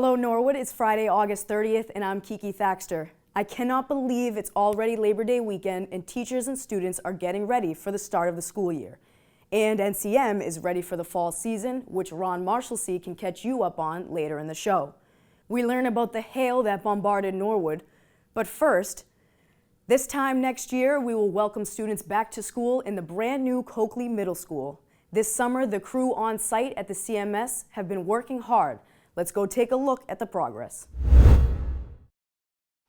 Hello Norwood, it's Friday, August 30th, and I'm Kiki Thaxter. I cannot believe it's already Labor Day weekend and teachers and students are getting ready for the start of the school year. And NCM is ready for the fall season, which Ron Marshalsea can catch you up on later in the show. We learn about the hail that bombarded Norwood, but first, this time next year, we will welcome students back to school in the brand new Coakley Middle School. This summer, the crew on site at the CMS have been working hard. Let's go take a look at the progress.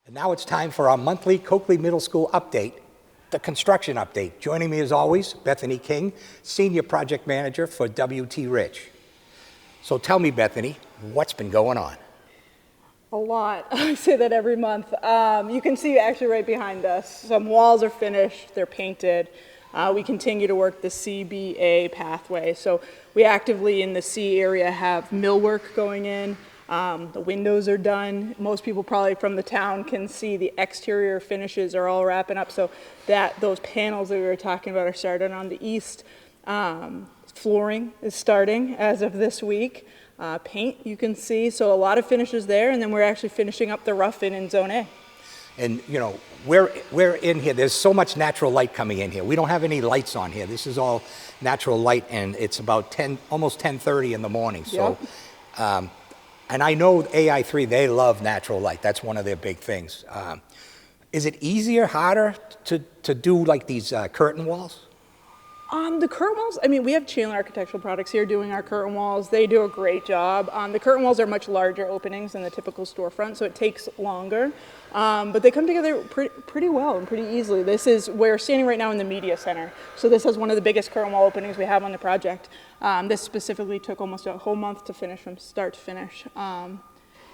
And now it's time for our monthly Coakley Middle School update, the construction update. Joining me as always, Bethany King, Senior Project Manager for W.T. Rich. So tell me, Bethany, what's been going on? A lot. I say that every month. You can see actually right behind us, some walls are finished, they're painted. We continue to work the CBA pathway. So we actively in the C area have millwork going in. The windows are done. Most people probably from the town can see the exterior finishes are all wrapping up. So those panels that we were talking about are started on the east. Flooring is starting as of this week. Paint you can see. So a lot of finishes there. And then we're actually finishing up the rough-in Zone A. And you know, we're in here, there's so much natural light coming in here. We don't have any lights on here. This is all natural light, and it's about almost 10:30 in the morning. So, yep. And I know AI3, they love natural light. That's one of their big things. Is it easier, harder to do like these curtain walls? The curtain walls, I mean, we have Chandler Architectural Products here doing our curtain walls. They do a great job. The curtain walls are much larger openings than the typical storefront, so it takes longer. But they come together pretty well and pretty easily. We're standing right now in the media center. So this is one of the biggest curtain wall openings we have on the project. This specifically took almost a whole month to finish from start to finish.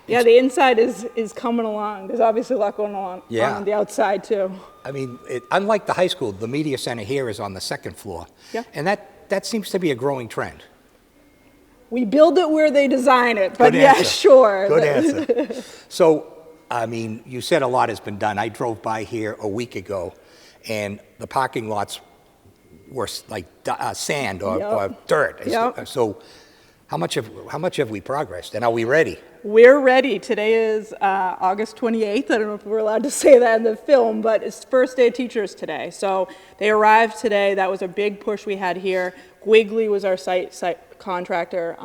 Yeah, the inside is coming along. There's obviously a lot going on on the outside too. I mean, unlike the high school, the media center here is on the second floor. Yeah. And that seems to be a growing trend. We build it where they design it, but Good yeah, answer. sure. Good answer. So, I mean, you said a lot has been done. I drove by here a week ago, and the parking lots were like sand or dirt. Yep. So, how much have we progressed, and are we ready? We're ready. Today is August 28th. I don't know if we're allowed to say that in the film, but it's first day of teachers today. So they arrived today. That was a big push we had here. Quigley was our site contractor.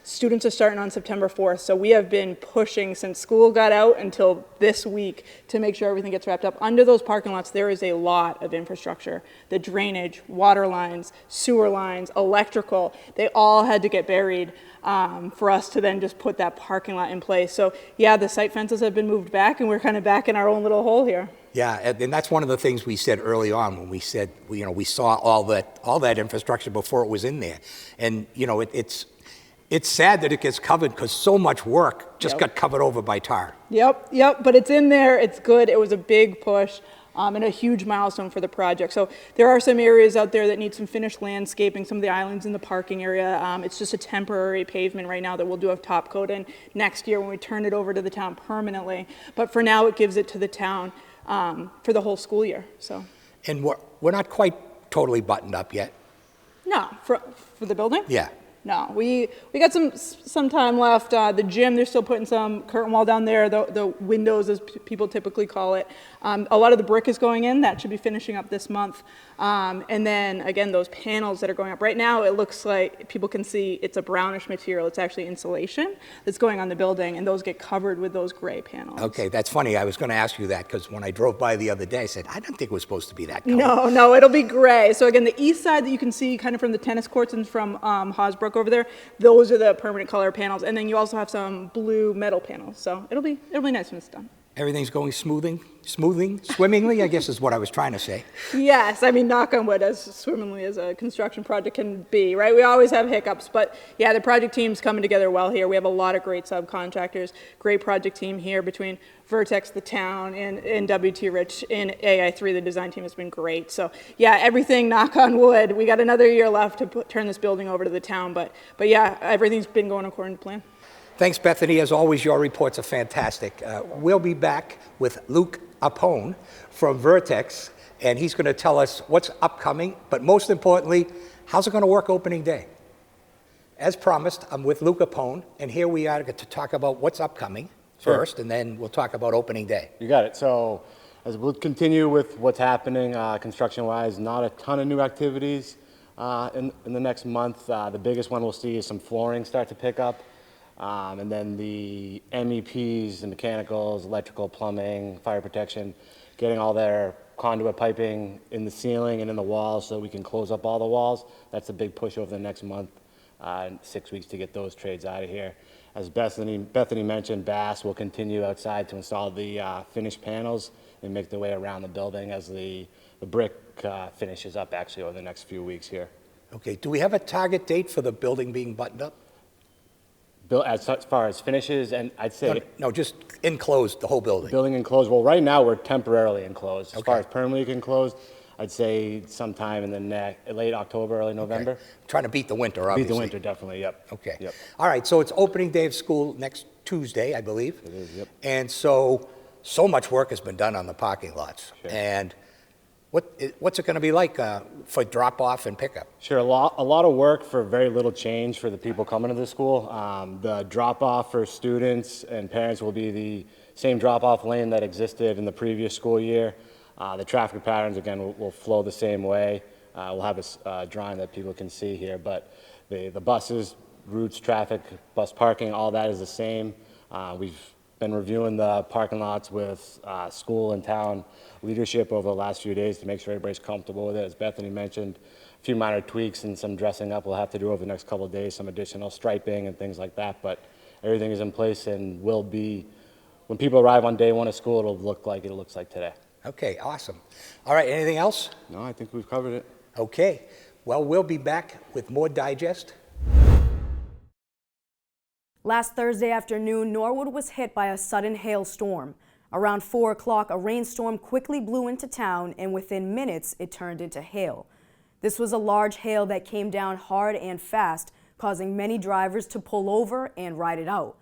Students are starting on September 4th. So we have been pushing since school got out until this week to make sure everything gets wrapped up. Under those parking lots, there is a lot of infrastructure. The drainage, water lines, sewer lines, electrical, they all had to get buried for us to then just put that parking lot in place. So yeah, the site fences have been moved back and we're kind of back in our own little hole here. Yeah, and that's one of the things we said early on when we said, we saw all that infrastructure before it was in there. And, it's sad that it gets covered because so much work just got covered over by tar. Yep, but it's in there, it's good. It was a big push and a huge milestone for the project. So there are some areas out there that need some finished landscaping, some of the islands in the parking area. It's just a temporary pavement right now that we'll do a top coat in next year when we turn it over to the town permanently. But for now, it gives it to the town for the whole school year. So. And we're not quite totally buttoned up yet. No, for the building? Yeah. No, we got some time left. The gym, they're still putting some curtain wall down there, the windows as people typically call it. A lot of the brick is going in. That should be finishing up this month. And then, again, those panels that are going up. Right now, it looks like people can see it's a brownish material. It's actually insulation that's going on the building, and those get covered with those gray panels. Okay, that's funny. I was going to ask you that because when I drove by the other day, I said, I don't think it was supposed to be that color. No, it'll be gray. So again, the east side that you can see kind of from the tennis courts and from Hosbrook over there, those are the permanent color panels. And then you also have some blue metal panels. So it'll be nice when it's done. Everything's going swimmingly, I guess is what I was trying to say. Yes, I mean, knock on wood, as swimmingly as a construction project can be, right? We always have hiccups, but yeah, the project team's coming together well here. We have a lot of great subcontractors, great project team here between Vertex, the town, and WT Rich, and AI3, the design team has been great. So yeah, everything, knock on wood. We got another year left to turn this building over to the town, but yeah, everything's been going according to plan. Thanks, Bethany. As always, your reports are fantastic. We'll be back with Luke Apone from Vertex, and he's going to tell us what's upcoming, but most importantly, how's it going to work opening day? as promised, I'm with Luca Pone, and here we are to talk about what's upcoming first, and then we'll talk about opening day. You got it. So as we'll continue with what's happening construction-wise, not a ton of new activities in the next month. The biggest one we'll see is some flooring start to pick up. And then the MEPs, the mechanicals, electrical, plumbing, fire protection, getting all their conduit piping in the ceiling and in the walls so we can close up all the walls. That's a big push over the next month, 6 weeks to get those trades out of here. As Bethany mentioned, Bass will continue outside to install the finished panels and make their way around the building as the brick finishes up actually over the next few weeks here. Okay, do we have a target date for the building being buttoned up? As far as finishes, and I'd say No, just enclosed, the whole building. building enclosed, well, right now we're temporarily enclosed. As far Okay. as permanently enclosed, I'd say sometime in the late October, early November. Okay. Trying to beat the winter, Beat obviously. the winter, definitely, yep. Okay. Yep. All right, so it's opening day of school next Tuesday, I believe. It is, yep. And so much work has been done on the parking lots. Sure. And what's it going to be like for drop-off and pickup? Sure, a lot of work for very little change for the people coming to the school. The drop-off for students and parents will be the same drop-off lane that existed in the previous school year. The traffic patterns, again, will flow the same way. We'll have a drawing that people can see here, but the buses, routes, traffic, bus parking, all that is the same. We've been reviewing the parking lots with school and town leadership over the last few days to make sure everybody's comfortable with it. As Bethany mentioned, a few minor tweaks and some dressing up we'll have to do over the next couple of days, some additional striping and things like that, but everything is in place and will be, when people arrive on day one of school, it'll look like it looks like today. Okay, awesome. All right, anything else? No, I think we've covered it. Okay. Well, we'll be back with more Digest. Last Thursday afternoon, Norwood was hit by a sudden hailstorm. Around 4 o'clock, a rainstorm quickly blew into town, and within minutes, it turned into hail. This was a large hail that came down hard and fast, causing many drivers to pull over and ride it out.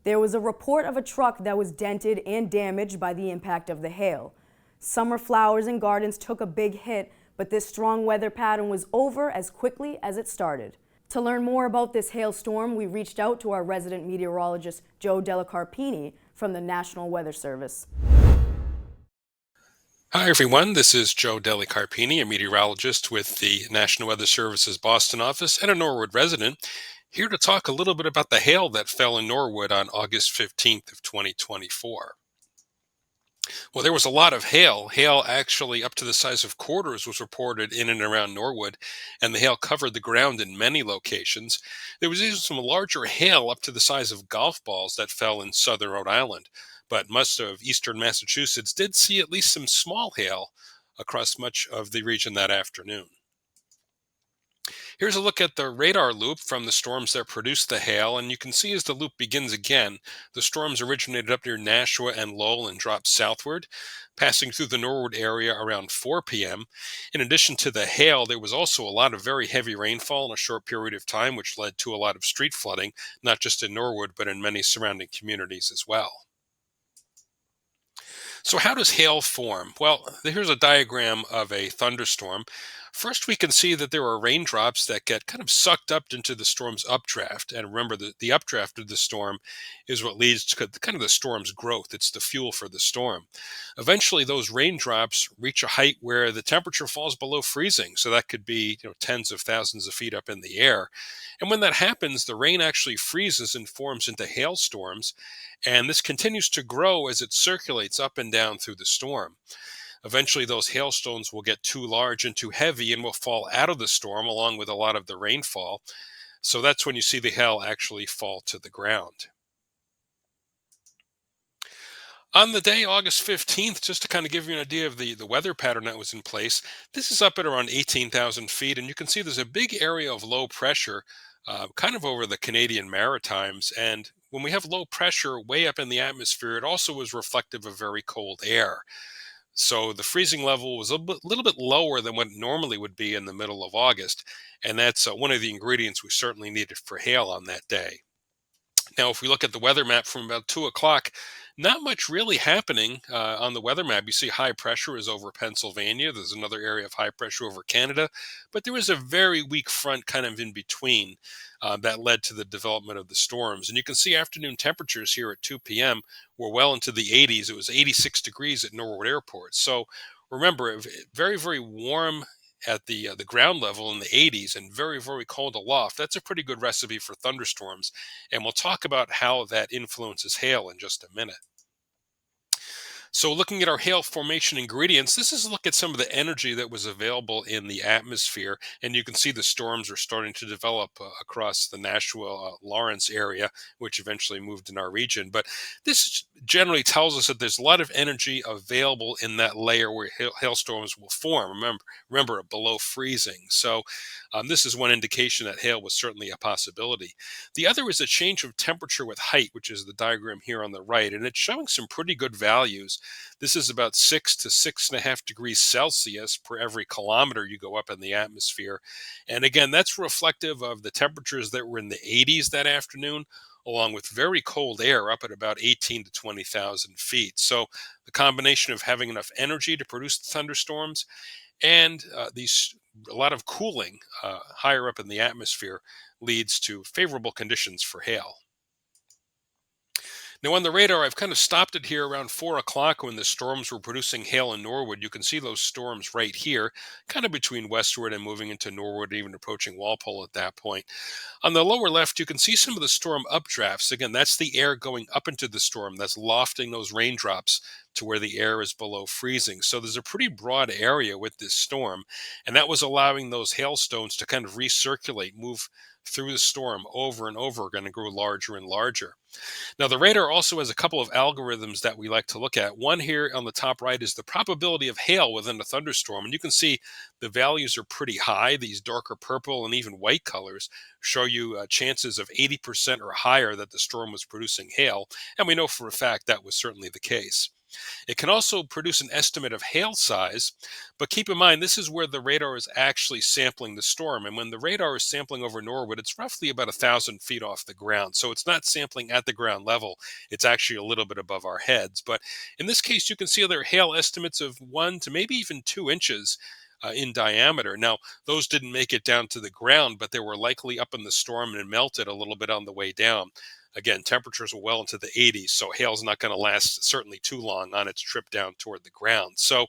There was a report of a truck that was dented and damaged by the impact of the hail. Summer flowers and gardens took a big hit, but this strong weather pattern was over as quickly as it started. To learn more about this hailstorm, we reached out to our resident meteorologist, Joe Delacarpini, from the National Weather Service. Hi, everyone. This is Joe Delacarpini, a meteorologist with the National Weather Service's Boston office and a Norwood resident, here to talk a little bit about the hail that fell in Norwood on August 15th of 2024. Well, there was a lot of hail. Hail actually up to the size of quarters was reported in and around Norwood, and the hail covered the ground in many locations. There was even some larger hail up to the size of golf balls that fell in southern Rhode Island, but most of eastern Massachusetts did see at least some small hail across much of the region that afternoon. Here's a look at the radar loop from the storms that produced the hail, and you can see as the loop begins again, the storms originated up near Nashua and Lowell and dropped southward, passing through the Norwood area around 4 p.m. In addition to the hail, there was also a lot of very heavy rainfall in a short period of time, which led to a lot of street flooding, not just in Norwood, but in many surrounding communities as well. So how does hail form? Well, here's a diagram of a thunderstorm. First, we can see that there are raindrops that get kind of sucked up into the storm's updraft. And remember, the updraft of the storm is what leads to kind of the storm's growth. It's the fuel for the storm. Eventually, those raindrops reach a height where the temperature falls below freezing. So that could be tens of thousands of feet up in the air. And when that happens, the rain actually freezes and forms into hailstorms. And this continues to grow as it circulates up and down through the storm. Eventually, those hailstones will get too large and too heavy and will fall out of the storm along with a lot of the rainfall. So that's when you see the hail actually fall to the ground. On the day, August 15th, just to kind of give you an idea of the weather pattern that was in place, this is up at around 18,000 feet, and you can see there's a big area of low pressure kind of over the Canadian Maritimes. And when we have low pressure way up in the atmosphere, it also is reflective of very cold air. So the freezing level was a little bit lower than what it normally would be in the middle of August, and that's one of the ingredients we certainly needed for hail on that day. Now, if we look at the weather map from about 2 o'clock, Not much really happening on the weather map. You see high pressure is over Pennsylvania. There's another area of high pressure over Canada. But there was a very weak front kind of in between that led to the development of the storms. And you can see afternoon temperatures here at 2 p.m. were well into the 80s. It was 86 degrees at Norwood Airport. So remember, very, very warm at the ground level in the 80s and very, very cold aloft. That's a pretty good recipe for thunderstorms. And we'll talk about how that influences hail in just a minute. So looking at our hail formation ingredients, this is a look at some of the energy that was available in the atmosphere. And you can see the storms are starting to develop across the Nashville-Lawrence area, which eventually moved in our region. But this generally tells us that there's a lot of energy available in that layer where hailstorms will form. Remember below freezing. So this is one indication that hail was certainly a possibility. The other is a change of temperature with height, which is the diagram here on the right. And it's showing some pretty good values. This is about 6 to 6.5 degrees Celsius per every kilometer you go up in the atmosphere. And again, that's reflective of the temperatures that were in the 80s that afternoon, along with very cold air up at about 18 to 20,000 feet. So the combination of having enough energy to produce the thunderstorms and a lot of cooling higher up in the atmosphere leads to favorable conditions for hail. Now on the radar, I've kind of stopped it here around 4 o'clock when the storms were producing hail in Norwood. You can see those storms right here, kind of between Westwood and moving into Norwood, even approaching Walpole at that point. On the lower left, you can see some of the storm updrafts. Again, that's the air going up into the storm. That's lofting those raindrops to where the air is below freezing. So there's a pretty broad area with this storm, and that was allowing those hailstones to kind of recirculate, move through the storm over and over again and grow larger and larger. Now, the radar also has a couple of algorithms that we like to look at. One here on the top right is the probability of hail within a thunderstorm. And you can see the values are pretty high. These darker purple and even white colors show you chances of 80% or higher that the storm was producing hail. And we know for a fact that was certainly the case. It can also produce an estimate of hail size, but keep in mind this is where the radar is actually sampling the storm. And when the radar is sampling over Norwood, it's roughly about 1,000 feet off the ground. So it's not sampling at the ground level. It's actually a little bit above our heads. But in this case, you can see there are hail estimates of 1 to maybe even 2 inches in diameter. Now, those didn't make it down to the ground, but they were likely up in the storm and melted a little bit on the way down. Again, temperatures were well into the 80s, so hail's not going to last certainly too long on its trip down toward the ground. So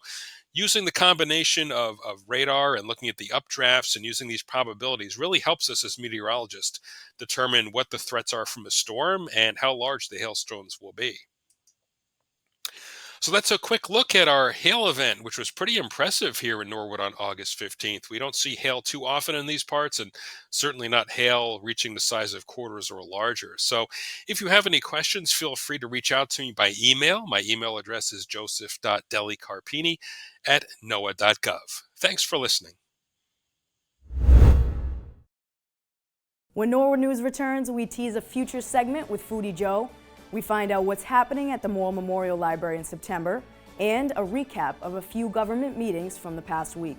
using the combination of radar and looking at the updrafts and using these probabilities really helps us as meteorologists determine what the threats are from a storm and how large the hailstones will be. So that's a quick look at our hail event, which was pretty impressive here in Norwood on August 15th. We don't see hail too often in these parts, and certainly not hail reaching the size of quarters or larger. So if you have any questions, feel free to reach out to me by email. My email address is joseph.delicarpini@noaa.gov. Thanks for listening. When Norwood News returns, we tease a future segment with Foodie Joe. We find out what's happening at the Moore Memorial Library in September, and a recap of a few government meetings from the past week.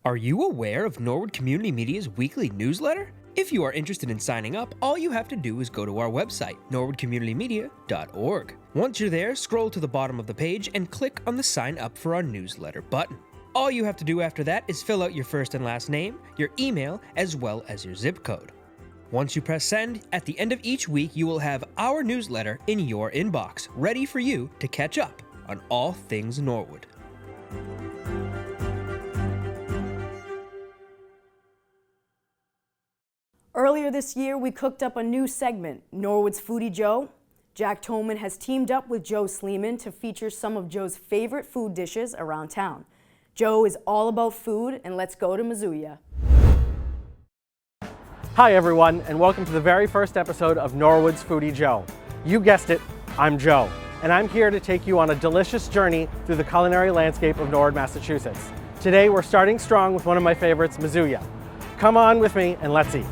Are you aware of Norwood Community Media's weekly newsletter? If you are interested in signing up, all you have to do is go to our website, norwoodcommunitymedia.org. Once you're there, scroll to the bottom of the page and click on the Sign Up for Our Newsletter button. All you have to do after that is fill out your first and last name, your email, as well as your zip code. Once you press send, at the end of each week, you will have our newsletter in your inbox, ready for you to catch up on all things Norwood. Earlier this year, we cooked up a new segment, Norwood's Foodie Joe. Jack Toman has teamed up with Joe Sleeman to feature some of Joe's favorite food dishes around town. Joe is all about food, and let's go to Mizzouya. Hi everyone, and welcome to the very first episode of Norwood's Foodie Joe. You guessed it, I'm Joe, and I'm here to take you on a delicious journey through the culinary landscape of Norwood, Massachusetts. Today we're starting strong with one of my favorites, Mizzouya. Come on with me and let's eat.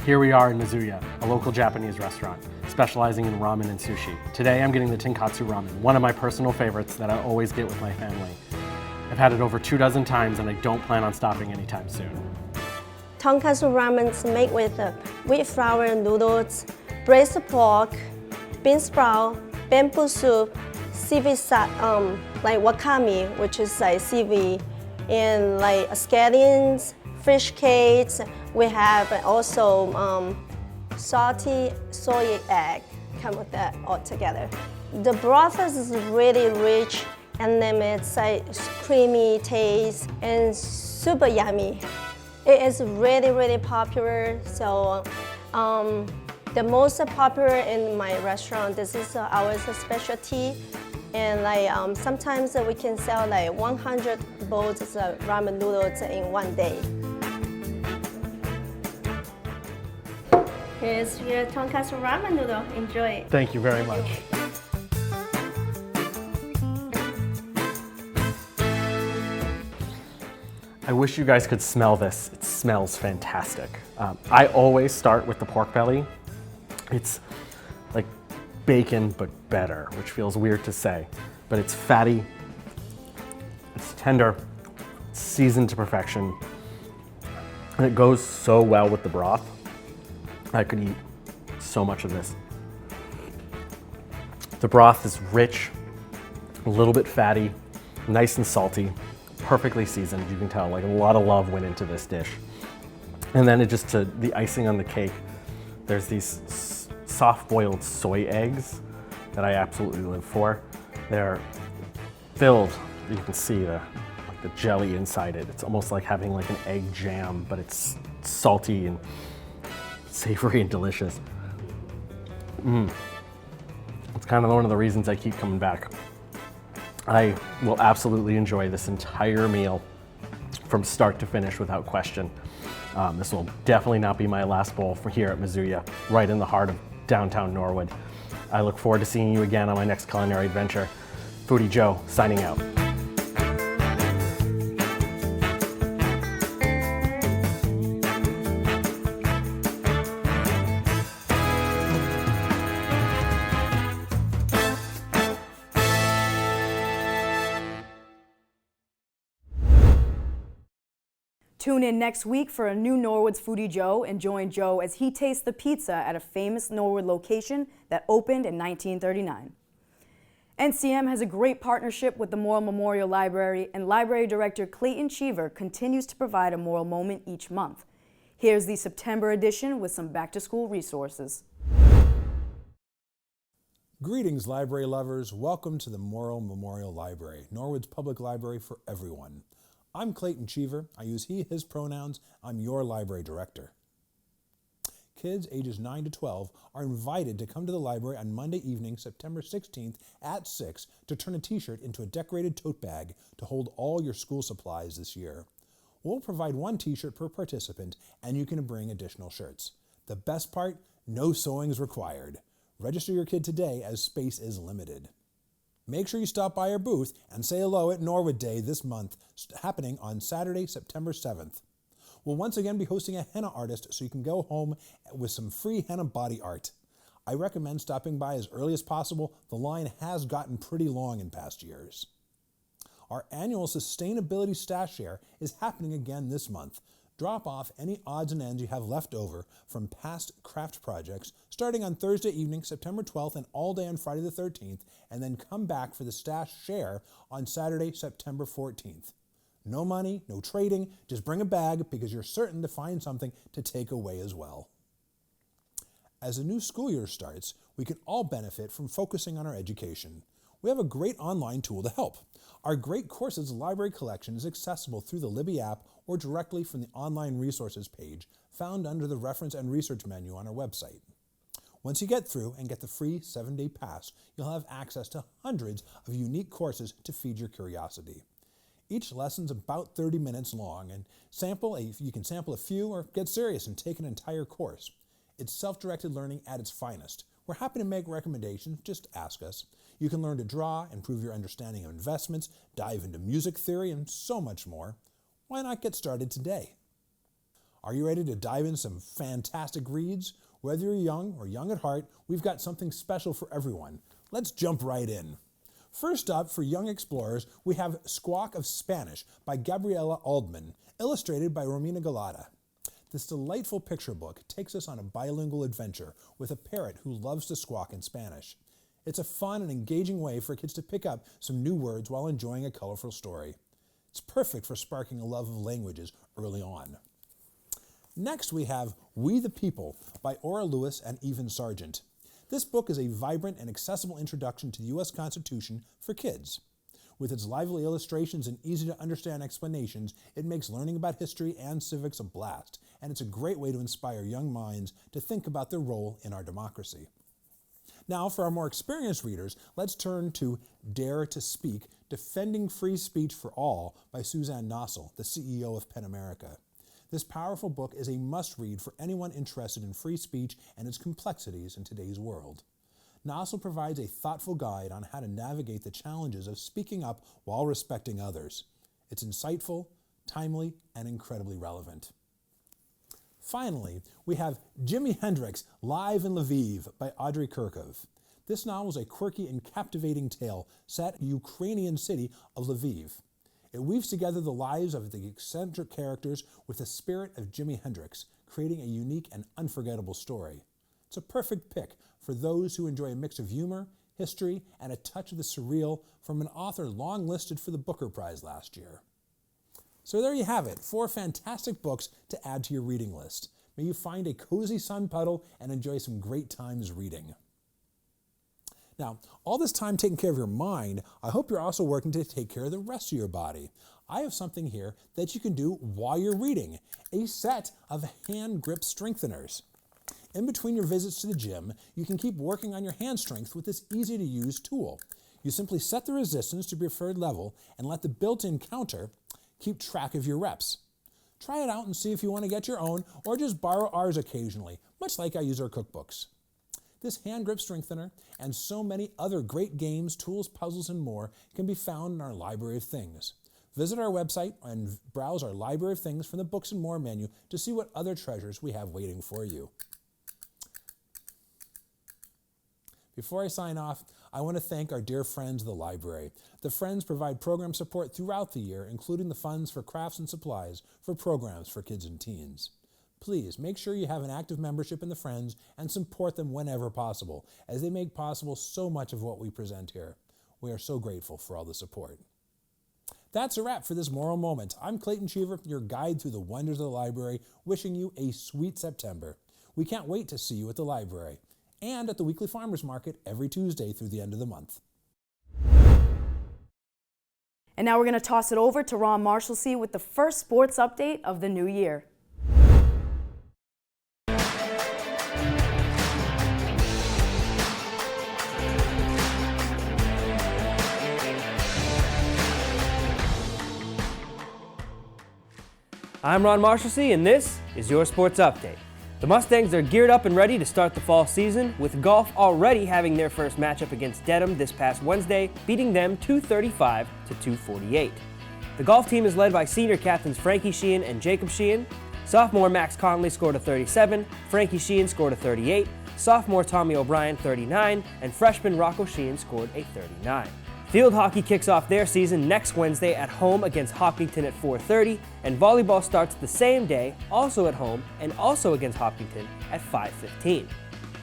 Here we are in Mizzouya, a local Japanese restaurant specializing in ramen and sushi. Today I'm getting the Tenkatsu ramen, one of my personal favorites that I always get with my family. I've had it over 24 times and I don't plan on stopping anytime soon. Tonkatsu ramen is made with wheat flour noodles, braised pork, bean sprout, bamboo soup, seaweed like wakame, which is like seaweed, and like scallions, fish cakes. We have also salty soy egg, come with that all together. The broth is really rich, and then it's like creamy taste and super yummy. It is really popular. So the most popular in my restaurant, this is our specialty. And like sometimes we can sell like 100 bowls of ramen noodles in one day. Here's your tonkatsu ramen noodle. Enjoy it. Thank you very much. I wish you guys could smell this. It smells fantastic. I always start with the pork belly. It's like bacon, but better, which feels weird to say. But it's fatty, it's tender, it's seasoned to perfection, and it goes so well with the broth. I could eat so much of this. The broth is rich, a little bit fatty, nice and salty, perfectly seasoned. You can tell, like a lot of love went into this dish. And then the icing on the cake, there's these soft-boiled soy eggs that I absolutely live for. They're filled, you can see the jelly inside it. It's almost like having like an egg jam, but it's salty and savory and delicious. It's kind of one of the reasons I keep coming back. I will absolutely enjoy this entire meal from start to finish without question. This will definitely not be my last bowl for here at Mizuya, right in the heart of downtown Norwood. I look forward to seeing you again on my next culinary adventure. Foodie Joe, signing out. Tune in next week for a new Norwood's Foodie Joe and join Joe as he tastes the pizza at a famous Norwood location that opened in 1939. NCM has a great partnership with the Morrill Memorial Library, and Library Director Clayton Cheever continues to provide a Morrill moment each month. Here's the September edition with some back-to-school resources. Greetings, library lovers. Welcome to the Morrill Memorial Library, Norwood's public library for everyone. I'm Clayton Cheever. I use he, his pronouns. I'm your library director. Kids ages 9 to 12 are invited to come to the library on Monday evening, September 16th at 6 to turn a t-shirt into a decorated tote bag to hold all your school supplies this year. We'll provide one t-shirt per participant, and you can bring additional shirts. The best part, no sewing is required. Register your kid today as space is limited. Make sure you stop by our booth and say hello at Norwood Day this month, happening on Saturday, September 7th. We'll once again be hosting a henna artist so you can go home with some free henna body art. I recommend stopping by as early as possible. The line has gotten pretty long in past years. Our annual Sustainability Stash Share is happening again this month. Drop off any odds and ends you have left over from past craft projects starting on Thursday evening, September 12th, and all day on Friday the 13th, and then come back for the Stash Share on Saturday, September 14th. No money, no trading, just bring a bag because you're certain to find something to take away as well. As the new school year starts, we can all benefit from focusing on our education. We have a great online tool to help. Our Great Courses library collection is accessible through the Libby app or directly from the online resources page found under the reference and research menu on our website. Once you get through and get the free 7-day pass, you'll have access to hundreds of unique courses to feed your curiosity. Each lesson's about 30 minutes long, and you can sample a few or get serious and take an entire course. It's self-directed learning at its finest. We're happy to make recommendations, just ask us. You can learn to draw, improve your understanding of investments, dive into music theory, and so much more. Why not get started today? Are you ready to dive into some fantastic reads? Whether you're young or young at heart, we've got something special for everyone. Let's jump right in. First up, for young explorers, we have Squawk of Spanish by Gabriela Aldman, illustrated by Romina Galata. This delightful picture book takes us on a bilingual adventure with a parrot who loves to squawk in Spanish. It's a fun and engaging way for kids to pick up some new words while enjoying a colorful story. It's perfect for sparking a love of languages early on. Next we have We the People by Ora Lewis and Evan Sargent. This book is a vibrant and accessible introduction to the U.S. Constitution for kids. With its lively illustrations and easy-to-understand explanations, it makes learning about history and civics a blast, and it's a great way to inspire young minds to think about their role in our democracy. Now, for our more experienced readers, let's turn to Dare to Speak, Defending Free Speech for All by Suzanne Nossel, the CEO of PEN America. This powerful book is a must-read for anyone interested in free speech and its complexities in today's world. Nossel provides a thoughtful guide on how to navigate the challenges of speaking up while respecting others. It's insightful, timely, and incredibly relevant. Finally, we have Jimi Hendrix Live in Lviv by Audrey Kirkov. This novel is a quirky and captivating tale set in the Ukrainian city of Lviv. It weaves together the lives of the eccentric characters with the spirit of Jimi Hendrix, creating a unique and unforgettable story. It's a perfect pick for those who enjoy a mix of humor, history, and a touch of the surreal from an author long listed for the Booker Prize last year. So there you have it, 4 fantastic books to add to your reading list. May you find a cozy sun puddle and enjoy some great times reading. Now, all this time taking care of your mind, I hope you're also working to take care of the rest of your body. I have something here that you can do while you're reading, a set of hand grip strengtheners. In between your visits to the gym, you can keep working on your hand strength with this easy-to-use tool. You simply set the resistance to your preferred level and let the built-in counter keep track of your reps. Try it out and see if you want to get your own or just borrow ours occasionally, much like I use our cookbooks. This hand grip strengthener and so many other great games, tools, puzzles, and more can be found in our Library of Things. Visit our website and browse our Library of Things from the Books and More menu to see what other treasures we have waiting for you. Before I sign off, I want to thank our dear friends of the library. The Friends provide program support throughout the year, including the funds for crafts and supplies for programs for kids and teens. Please make sure you have an active membership in the Friends and support them whenever possible, as they make possible so much of what we present here. We are so grateful for all the support. That's a wrap for this Moral Moment. I'm Clayton Cheever, your guide through the wonders of the library, wishing you a sweet September. We can't wait to see you at the library and at the weekly farmers market every Tuesday through the end of the month. And now we're going to toss it over to Ron Marshalsea with the first sports update of the new year. I'm Ron Marshalsea, and this is your sports update. The Mustangs are geared up and ready to start the fall season, with golf already having their first matchup against Dedham this past Wednesday, beating them 235 to 248. The golf team is led by senior captains Frankie Sheehan and Jacob Sheehan. Sophomore Max Conley scored a 37, Frankie Sheehan scored a 38, sophomore Tommy O'Brien 39, and freshman Rocco Sheehan scored a 39. Field hockey kicks off their season next Wednesday at home against Hopkinton at 4:30, and volleyball starts the same day, also at home, and also against Hopkinton at 5:15.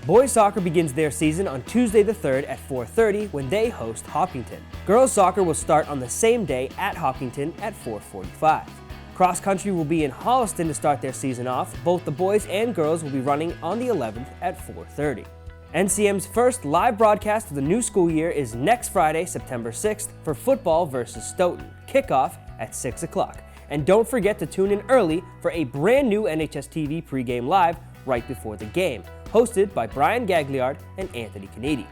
Boys soccer begins their season on Tuesday the 3rd at 4:30 when they host Hopkinton. Girls soccer will start on the same day at Hopkinton at 4:45. Cross country will be in Holliston to start their season off. Both the boys and girls will be running on the 11th at 4:30. NCM's first live broadcast of the new school year is next Friday, September 6th for football versus Stoughton. Kickoff at 6 o'clock. And don't forget to tune in early for a brand new NHS TV pregame live right before the game, hosted by Brian Gagliard and Anthony Canidi.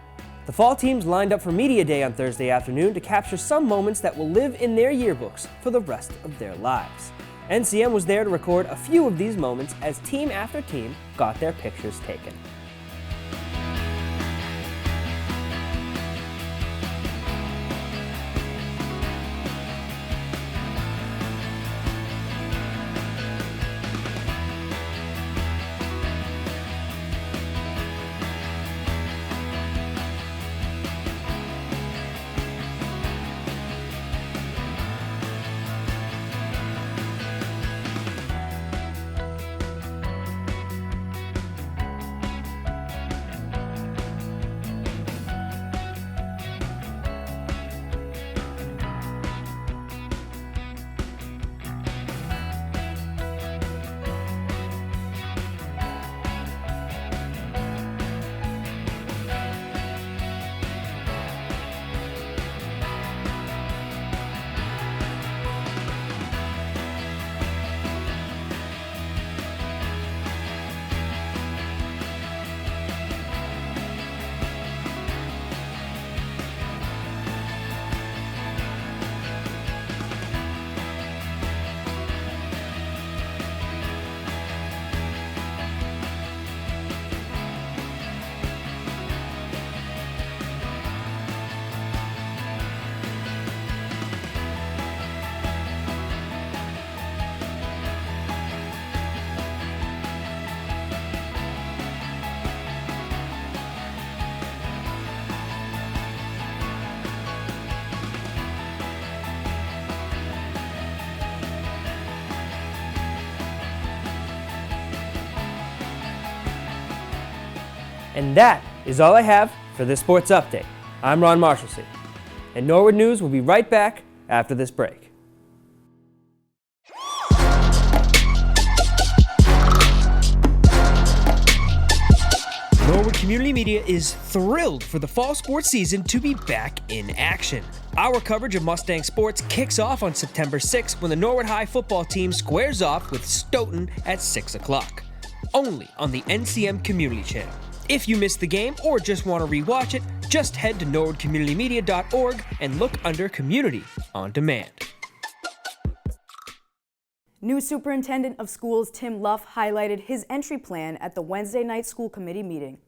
The fall teams lined up for Media Day on Thursday afternoon to capture some moments that will live in their yearbooks for the rest of their lives. NCM was there to record a few of these moments as team after team got their pictures taken. And that is all I have for this sports update. I'm Ron Marshalsea, and Norwood News will be right back after this break. Norwood Community Media is thrilled for the fall sports season to be back in action. Our coverage of Mustang sports kicks off on September 6th when the Norwood High football team squares off with Stoughton at 6 o'clock. Only on the NCM Community Channel. If you missed the game or just want to rewatch it, just head to norwoodcommunitymedia.org and look under Community on Demand. New Superintendent of Schools Tim Luff highlighted his entry plan at the Wednesday night school committee meeting.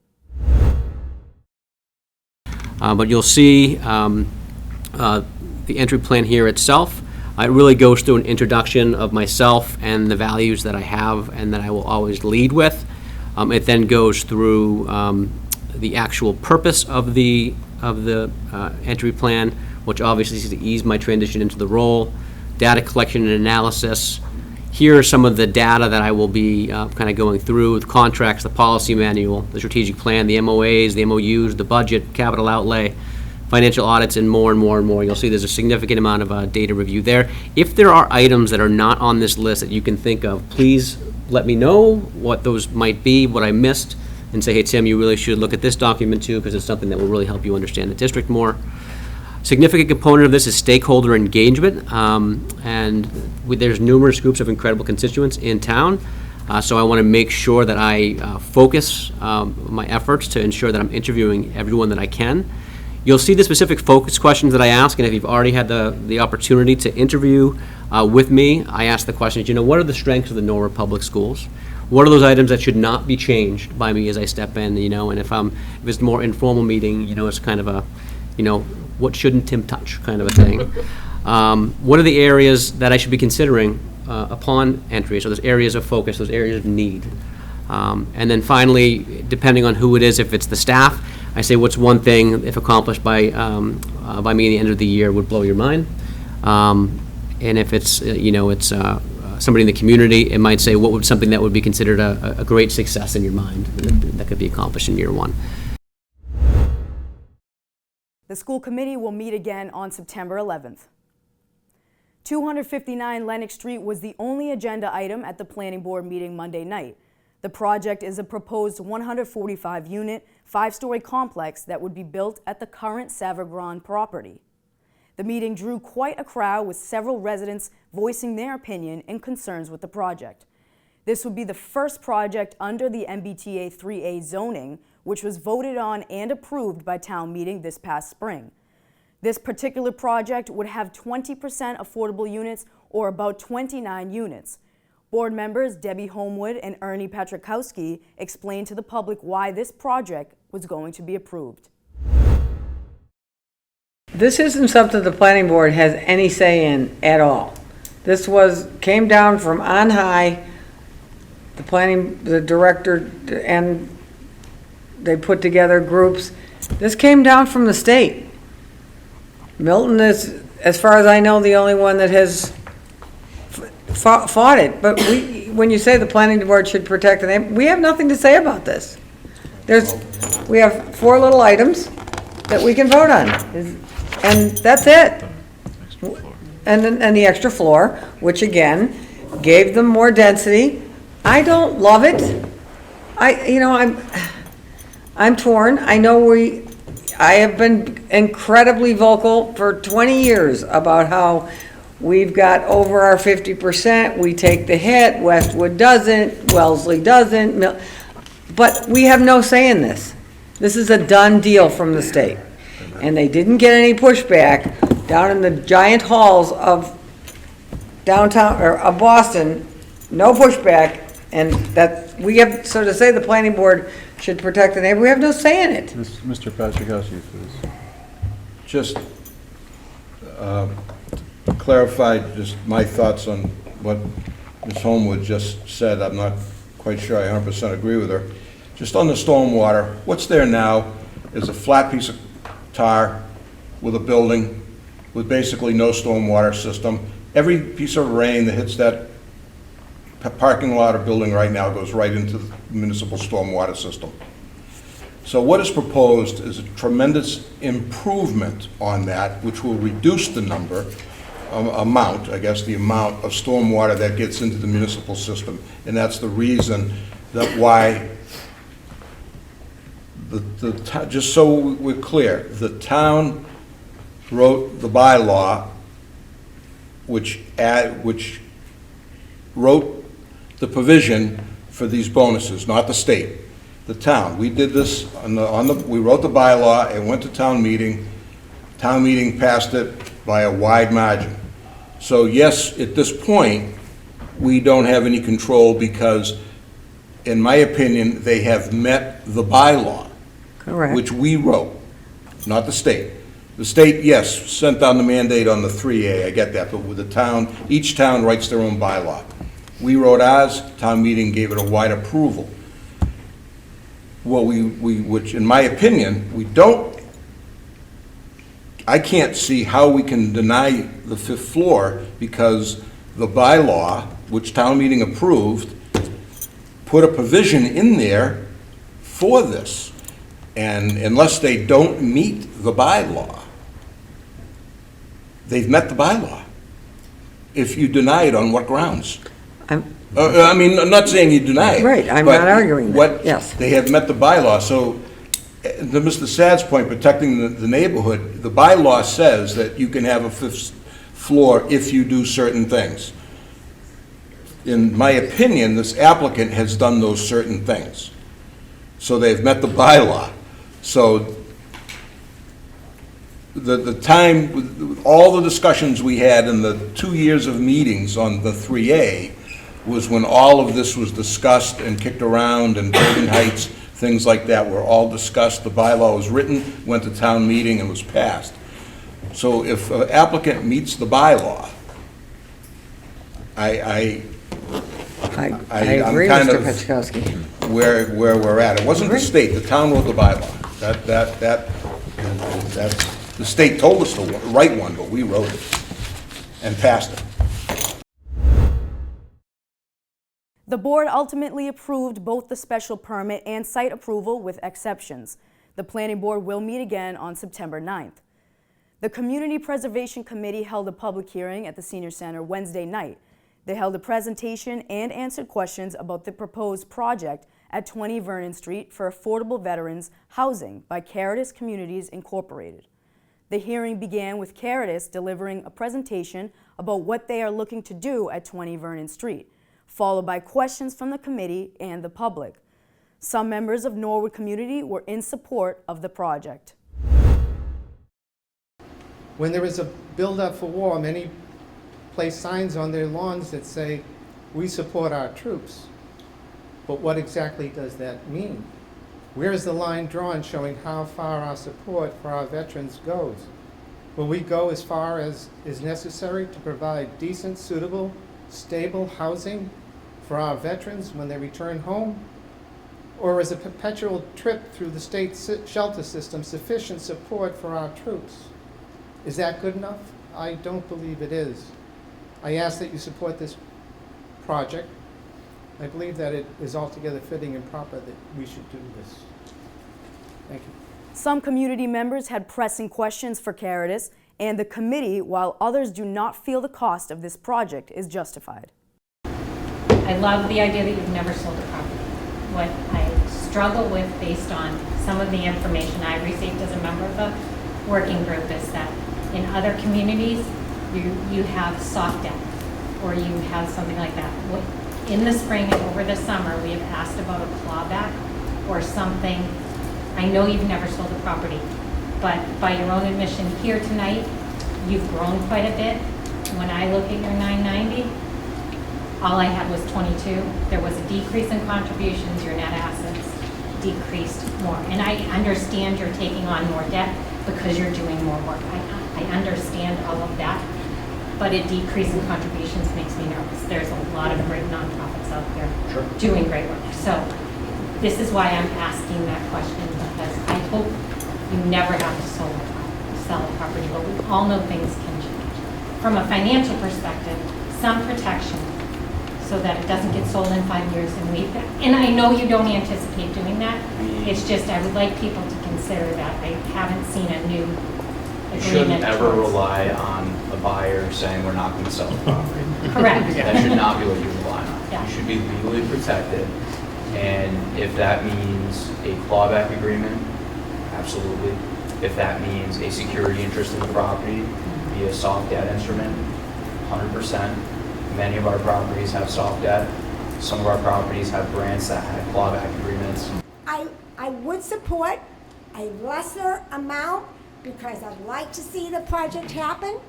But you'll see the entry plan here itself. It really goes through an introduction of myself and the values that I have and that I will always lead with. It then goes through the actual purpose of the entry plan, which obviously is to ease my transition into the role, data collection and analysis. Here are some of the data that I will be kind of going through: the contracts, the policy manual, the strategic plan, the MOAs, the MOUs, the budget, capital outlay, financial audits, and more and more and more. You'll see there's a significant amount of data review there. If there are items that are not on this list that you can think of, please let me know what those might be, what I missed, and say, hey, Tim, you really should look at this document too, because it's something that will really help you understand the district more. Significant component of this is stakeholder engagement, and there's numerous groups of incredible constituents in town, so I want to make sure that I focus my efforts to ensure that I'm interviewing everyone that I can. You'll see the specific focus questions that I ask, and if you've already had the opportunity to interview with me, I ask the questions, what are the strengths of the Norwood Public Schools? What are those items that should not be changed by me as I step in, and if it's a more informal meeting, it's kind of a, what shouldn't Tim touch kind of a thing. What are the areas that I should be considering upon entry? So there's areas of focus, those areas of need. And then finally, depending on who it is, if it's the staff, I say what's one thing, if accomplished by me at the end of the year, would blow your mind. And if it's, it's somebody in the community, it might say what would something that would be considered a great success in your mind that could be accomplished in year one. The school committee will meet again on September 11th. 259 Lenox Street was the only agenda item at the planning board meeting Monday night. The project is a proposed 145-unit, 5-story complex that would be built at the current Savagran property. The meeting drew quite a crowd, with several residents voicing their opinion and concerns with the project. This would be the first project under the MBTA 3A zoning, which was voted on and approved by town meeting this past spring. This particular project would have 20% affordable units, or about 29 units. Board members Debbie Homewood and Ernie Petrikowski explained to the public why this project was going to be approved. This isn't something the planning board has any say in at all. This came down from on high. The director, and they put together groups. This came down from the state. Milton is, as far as I know, the only one that has fought it. But when you say the planning board should protect the name, we have nothing to say about this. We have 4 little items that we can vote on, and that's it. And the extra floor, which again gave them more density. I don't love it. I'm torn. I know I have been incredibly vocal for 20 years about how we've got over our 50%, we take the hit, Westwood doesn't, Wellesley doesn't, but we have no say in this. This is a done deal from the state. And they didn't get any pushback down in the giant halls of downtown, or of Boston, no pushback, and that we have, so to say the planning board should protect the neighborhood, we have no say in it. Mr. Petrikowski, please. Just clarify just my thoughts on what Ms. Homewood just said. I'm not quite sure I 100% agree with her. Just on the stormwater, what's there now is a flat piece of tar with a building with basically no stormwater system. Every piece of rain that hits that parking lot or building right now goes right into the municipal stormwater system. So what is proposed is a tremendous improvement on that, which will reduce the amount of stormwater that gets into the municipal system. And that's the reason that why just so we're clear, the town wrote the bylaw which wrote the provision for these bonuses, not the state. The town. We did this we wrote the bylaw, it went to town meeting. Town meeting passed it by a wide margin. So yes, at this point, we don't have any control because, in my opinion, they have met the bylaw. Correct. Which we wrote, not the state. The state, yes, sent down the mandate on the 3A, I get that, but with the town, each town writes their own bylaw. We wrote ours, town meeting gave it a wide approval. Well, which in my opinion, I can't see how we can deny the 5th floor because the bylaw, which town meeting approved, put a provision in there for this. And unless they don't meet the bylaw, they've met the bylaw. If you deny it, on what grounds? I'm not saying you deny it. Right, I'm not arguing that, yes. They have met the bylaw, so to Mr. Sad's point, protecting the neighborhood, the bylaw says that you can have a 5th floor if you do certain things. In my opinion, this applicant has done those certain things. So they've met the bylaw. So the time, all the discussions we had in the 2 years of meetings on the 3A was when all of this was discussed and kicked around, and building heights, things like that were all discussed. The bylaw was written, went to town meeting, and was passed. So if an applicant meets the bylaw, I'm agree, kind Mr. of Petrikowski. where we're at. It wasn't the state, the town wrote the bylaw. The state told us to write one, but we wrote it and passed it. The board ultimately approved both the special permit and site approval with exceptions. The planning board will meet again on September 9th. The Community Preservation Committee held a public hearing at the Senior Center Wednesday night. They held a presentation and answered questions about the proposed project at 20 Vernon Street for affordable veterans housing by Caritas Communities Incorporated. The hearing began with Caritas delivering a presentation about what they are looking to do at 20 Vernon Street, followed by questions from the committee and the public. Some members of Norwood community were in support of the project. When there is a build-up for war, many place signs on their lawns that say, "We support our troops." But what exactly does that mean? Where is the line drawn showing how far our support for our veterans goes? Will we go as far as is necessary to provide decent, suitable, stable housing for our veterans when they return home? Or is a perpetual trip through the state shelter system sufficient support for our troops? Is that good enough? I don't believe it is. I ask that you support this project. I believe that it is altogether fitting and proper that we should do this. Thank you. Some community members had pressing questions for Caritas and the committee, while others do not feel the cost of this project is justified. I love the idea that you've never sold a property. What I struggle with, based on some of the information I received as a member of the working group, is that in other communities, you have soft debt, or you have something like that. In the spring and over the summer, we have asked about a clawback or something. I know you've never sold a property, but by your own admission here tonight, you've grown quite a bit. When I look at your 990, all I had was 22. There was a decrease in contributions, your net assets decreased more. And I understand you're taking on more debt because you're doing more work. I understand all of that, but a decrease in contributions makes me nervous. There's a lot of great nonprofits out there doing great work. So this is why I'm asking that question, because I hope you never have to sell a property, but we all know things can change. From a financial perspective, some protection so that it doesn't get sold in 5 years and I know you don't anticipate doing that. It's just I would like people to consider that. I haven't seen a new agreement. You shouldn't ever towards- rely on a buyer saying we're not going to sell the property. Correct. That should not be what you rely on. Yeah. You should be legally protected, and if that means a clawback agreement, absolutely. If that means a security interest in the property via soft debt instrument, 100%. Many of our properties have soft debt. Some of our properties have grants that have clawback agreements. I would support a lesser amount because I'd like to see the project happen.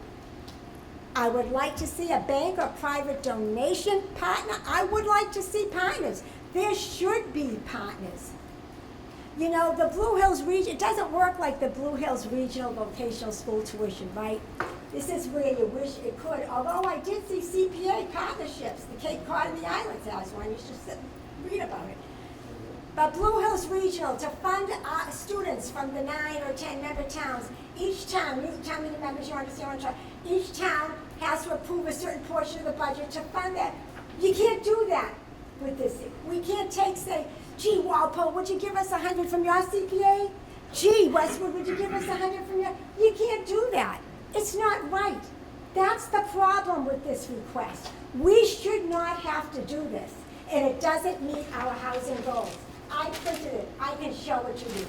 I would like to see a bank or private donation partner. I would like to see partners. There should be partners. You know, the Blue Hills region, it doesn't work like the Blue Hills Regional Vocational School tuition, right? This is where you wish it could, although I did see CPA partnerships. The Cape Cod and the Islands has one. You should sit and read about it. But Blue Hills Regional, to fund students from the 9 or 10 member towns, each town, how many members you understand what I'm talking, each town has to approve a certain portion of the budget to fund that. You can't do that with this. We can't say, gee, Walpole, would you give us 100 from your CPA? Gee, Westwood, would you give us 100 from your? You can't do that. It's not right. That's the problem with this request. We should not have to do this, and it doesn't meet our housing goals. I printed it. I can show it to you.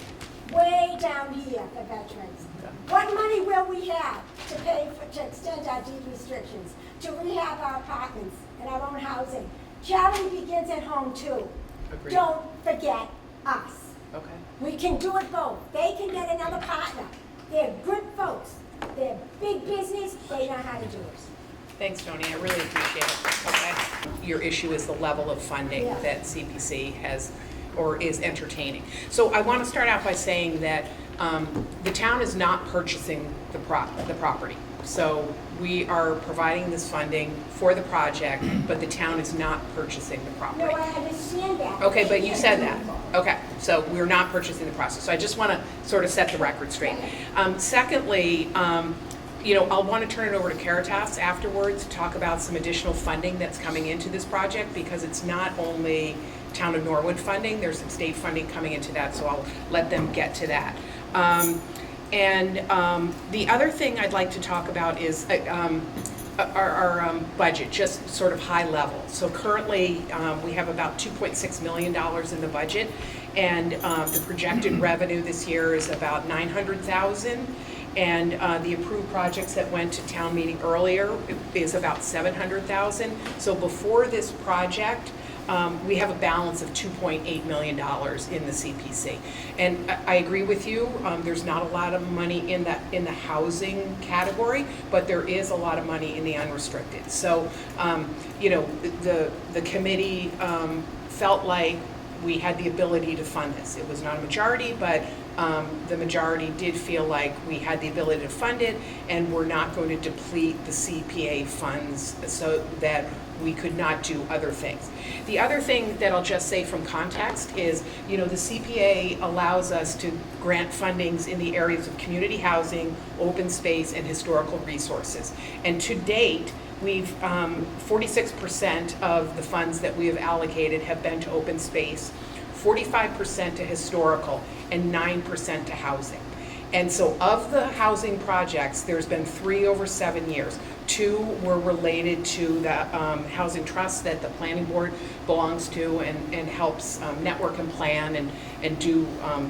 Way down here for veterans. What money will we have to pay to extend our deed restrictions, to rehab our apartments and our own housing? Charity begins at home too. Agreed. Don't forget us. Okay. We can do it both. They can get another partner. They're good folks. They're big business. They know how to do it. Thanks, Tony. I really appreciate it. Okay. Your issue is the level of funding that CPC has or is entertaining. So I want to start out by saying that the town is not purchasing the property. So we are providing this funding for the project, but the town is not purchasing the property. No, I understand that. Okay, but you said that. Okay, so we're not purchasing the process. So I just want to sort of set the record straight. Secondly, you know, I'll want to turn it over to Caritas afterwards to talk about some additional funding that's coming into this project, because it's not only Town of Norwood funding, there's some state funding coming into that, so I'll let them get to that. The other thing I'd like to talk about is our budget, just sort of high level. So currently, we have about $2.6 million in the budget, and the projected revenue this year is about $900,000. And the approved projects that went to town meeting earlier is about $700,000. So before this project, we have a balance of $2.8 million in the CPC. And I agree with you, there's not a lot of money in the housing category, but there is a lot of money in the unrestricted. So, you know, the committee felt like we had the ability to fund this. It was not a majority, but the majority did feel like we had the ability to fund it, and we're not going to deplete the CPA funds so that we could not do other things. The other thing that I'll just say from context is, you know, the CPA allows us to grant fundings in the areas of community housing, open space, and historical resources. And to date, we've 46% of the funds that we have allocated have been to open space, 45% to historical, and 9% to housing. And so of the housing projects, there's been 3 over 7 years. 2 were related to the housing trust that the planning board belongs to and helps network and plan and do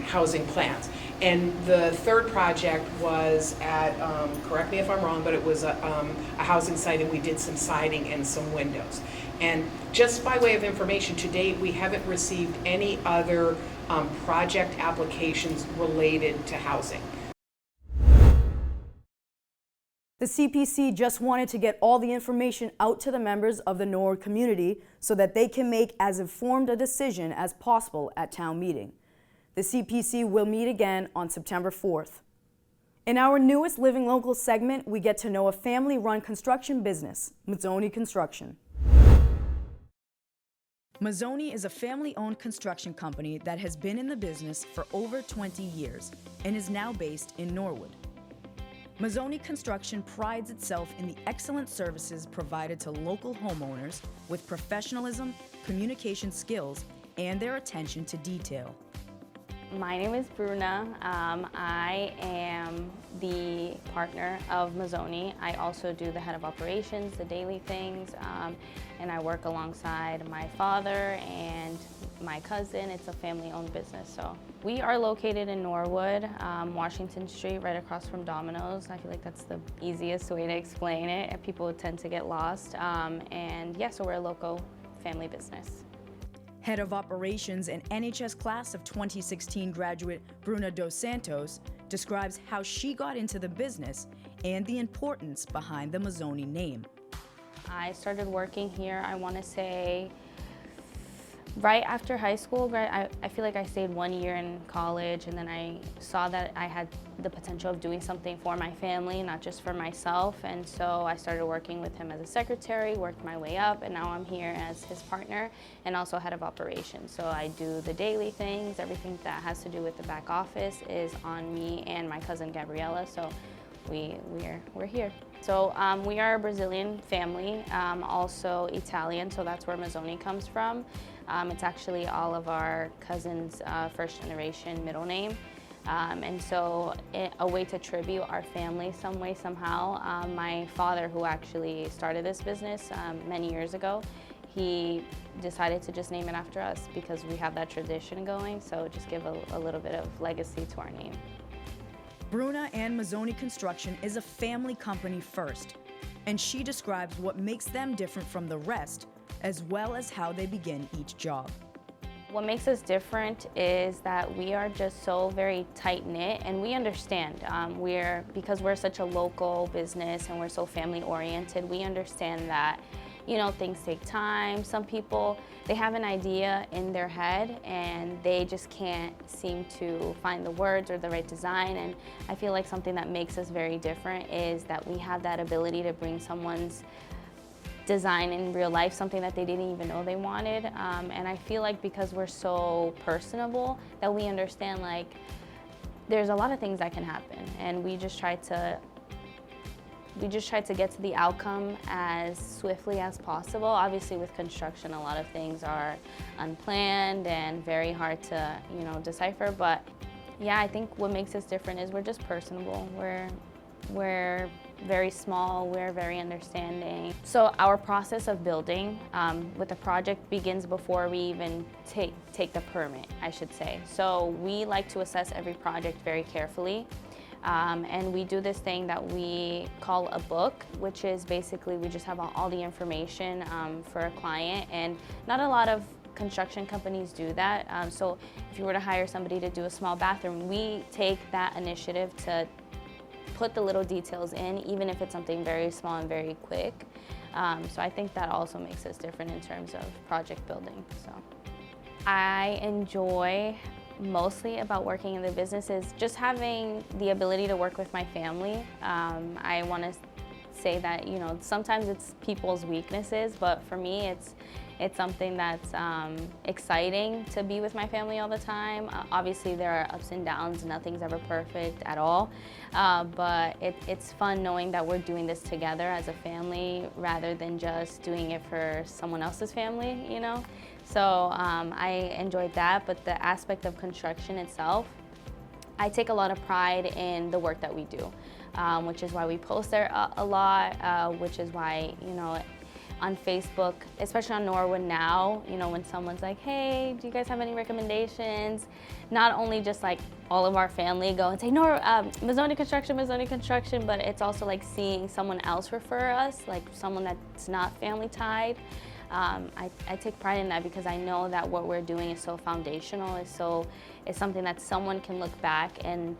housing plans. And the third project was at, correct me if I'm wrong, but it was a housing site, and we did some siding and some windows. And just by way of information, to date, we haven't received any other project applications related to housing. The CPC just wanted to get all the information out to the members of the Norwood community so that they can make as informed a decision as possible at town meeting. The CPC will meet again on September 4th. In our newest Living Local segment, we get to know a family-run construction business, Mazzoni Construction. Mazzoni is a family-owned construction company that has been in the business for over 20 years and is now based in Norwood. Mazzoni Construction prides itself in the excellent services provided to local homeowners with professionalism, communication skills, and their attention to detail. My name is Bruna. I am the partner of Mazzoni. I also do the head of operations, the daily things, and I work alongside my father and my cousin. It's a family-owned business. So we are located in Norwood, Washington Street, right across from Domino's. I feel like that's the easiest way to explain it. People tend to get lost. And yeah, so we're a local family business. Head of Operations and NHS Class of 2016 graduate Bruna Dos Santos describes how she got into the business and the importance behind the Mazzoni name. I started working here, I want to say, right after high school. I feel like I stayed 1 year in college, and then I saw that I had the potential of doing something for my family, not just for myself. And so I started working with him as a secretary, worked my way up, and now I'm here as his partner and also head of operations. So I do the daily things, everything that has to do with the back office is on me and my cousin Gabriella. So we're here. So we are a Brazilian family, also Italian, so that's where Mazzoni comes from. It's actually all of our cousins' first generation middle name. And so a way to tribute our family some way, somehow. My father, who actually started this business many years ago, he decided to just name it after us because we have that tradition going, so just give a little bit of legacy to our name. Bruna and Mazzoni Construction is a family company first, and she describes what makes them different from the rest, as well as how they begin each job. What makes us different is that we are just so very tight-knit, and we understand. Because we're such a local business and we're so family-oriented, we understand that, you know, things take time. Some people, they have an idea in their head and they just can't seem to find the words or the right design. And I feel like something that makes us very different is that we have that ability to bring someone's design in real life, something that they didn't even know they wanted. And I feel like because we're so personable that we understand, like, there's a lot of things that can happen, and we just try to get to the outcome as swiftly as possible. Obviously with construction, a lot of things are unplanned and very hard to, you know, decipher, but yeah, I think what makes us different is we're just personable. We're very small, we're very understanding. So our process of building with a project begins before we even take the permit, I should say. So we like to assess every project very carefully. And we do this thing that we call a book, which is basically we just have all the information for a client, and not a lot of construction companies do that. So if you were to hire somebody to do a small bathroom, we take that initiative to put the little details in, even if it's something very small and very quick. So I think that also makes us different in terms of project building. So I enjoy mostly about working in the business is just having the ability to work with my family. I want to say that, you know, sometimes it's people's weaknesses, but for me it's something that's exciting to be with my family all the time. Obviously there are ups and downs, nothing's ever perfect at all, but it's fun knowing that we're doing this together as a family rather than just doing it for someone else's family, you know? So I enjoyed that, but the aspect of construction itself, I take a lot of pride in the work that we do, which is why we post there a lot, which is why, you know, on Facebook, especially on Norwood now, you know, when someone's like, hey, do you guys have any recommendations? Not only just like all of our family go and say, Mazzoni Construction, but it's also like seeing someone else refer us, like someone that's not family tied. I take pride in that because I know that what we're doing is so foundational, it's something that someone can look back and,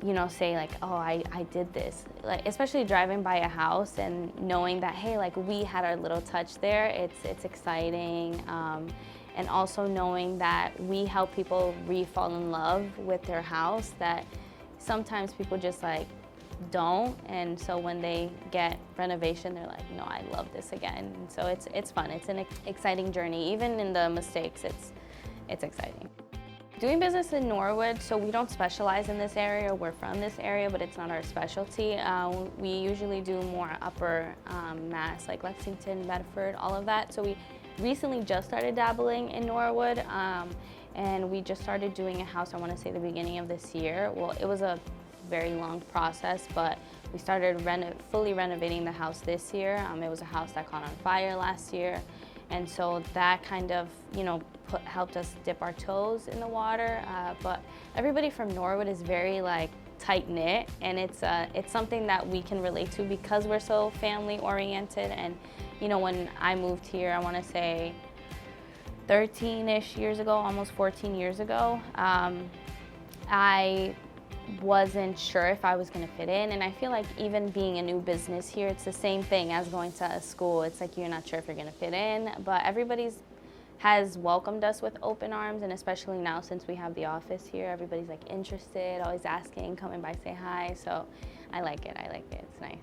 you know, say like, oh, I did this. Like, especially driving by a house and knowing that, hey, like we had our little touch there, it's exciting. And also knowing that we help people re-fall in love with their house, that sometimes people just like don't, and so when they get renovation, they're like, no, I love this again. And so it's fun. It's an exciting journey. Even in the mistakes, it's exciting. Doing business in Norwood, so we don't specialize in this area. We're from this area, but it's not our specialty. We usually do more upper Mass, like Lexington, Bedford, all of that. So we recently just started dabbling in Norwood, and we just started doing a house, I want to say the beginning of this year. Well, it was a very long process, but we started fully renovating the house this year. It was a house that caught on fire last year. And so that kind of, helped us dip our toes in the water. But everybody from Norwood is very tight-knit, and it's something that we can relate to because we're so family-oriented. And when I moved here, I want to say 13-ish years ago, almost 14 years ago, I wasn't sure if I was going to fit in, and I feel like even being a new business here, it's the same thing as going to a school. It's like you're not sure if you're going to fit in, but everybody's has welcomed us with open arms, and especially now since we have the office here, everybody's interested, always asking, coming by, say hi, so I like it, it's nice.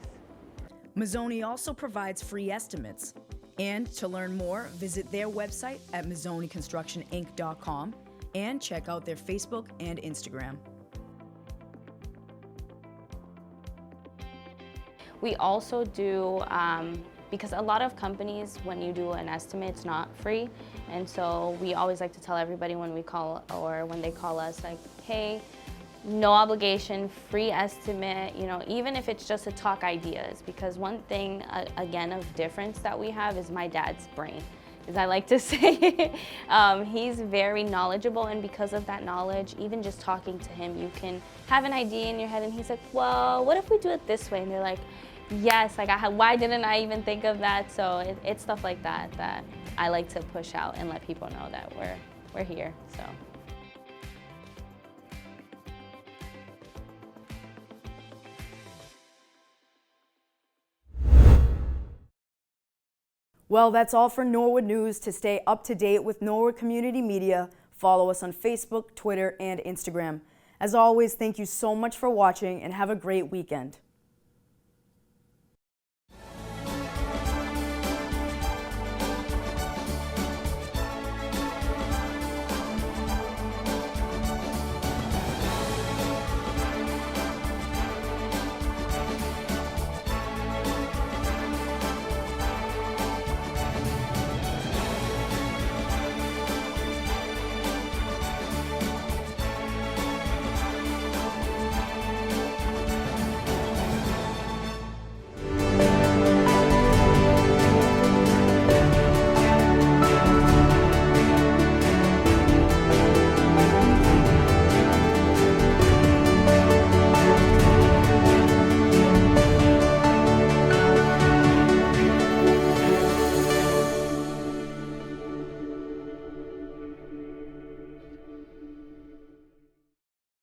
Mazzoni also provides free estimates, and to learn more, visit their website at mazzoniconstructioninc.com and check out their Facebook and Instagram. We also do, because a lot of companies, when you do an estimate, it's not free. And so we always like to tell everybody when we call or when they call us, hey, no obligation, free estimate, even if it's just to talk ideas. Because one thing, again, of difference that we have is my dad's brain. As I like to say, he's very knowledgeable, and because of that knowledge, even just talking to him, you can have an idea in your head, and he's like, well, what if we do it this way? And they're like, yes, why didn't I even think of that? So it's stuff like that that I like to push out and let people know that we're here, so. Well, that's all for Norwood News. To stay up to date with Norwood Community Media, follow us on Facebook, Twitter, and Instagram. As always, thank you so much for watching, and have a great weekend.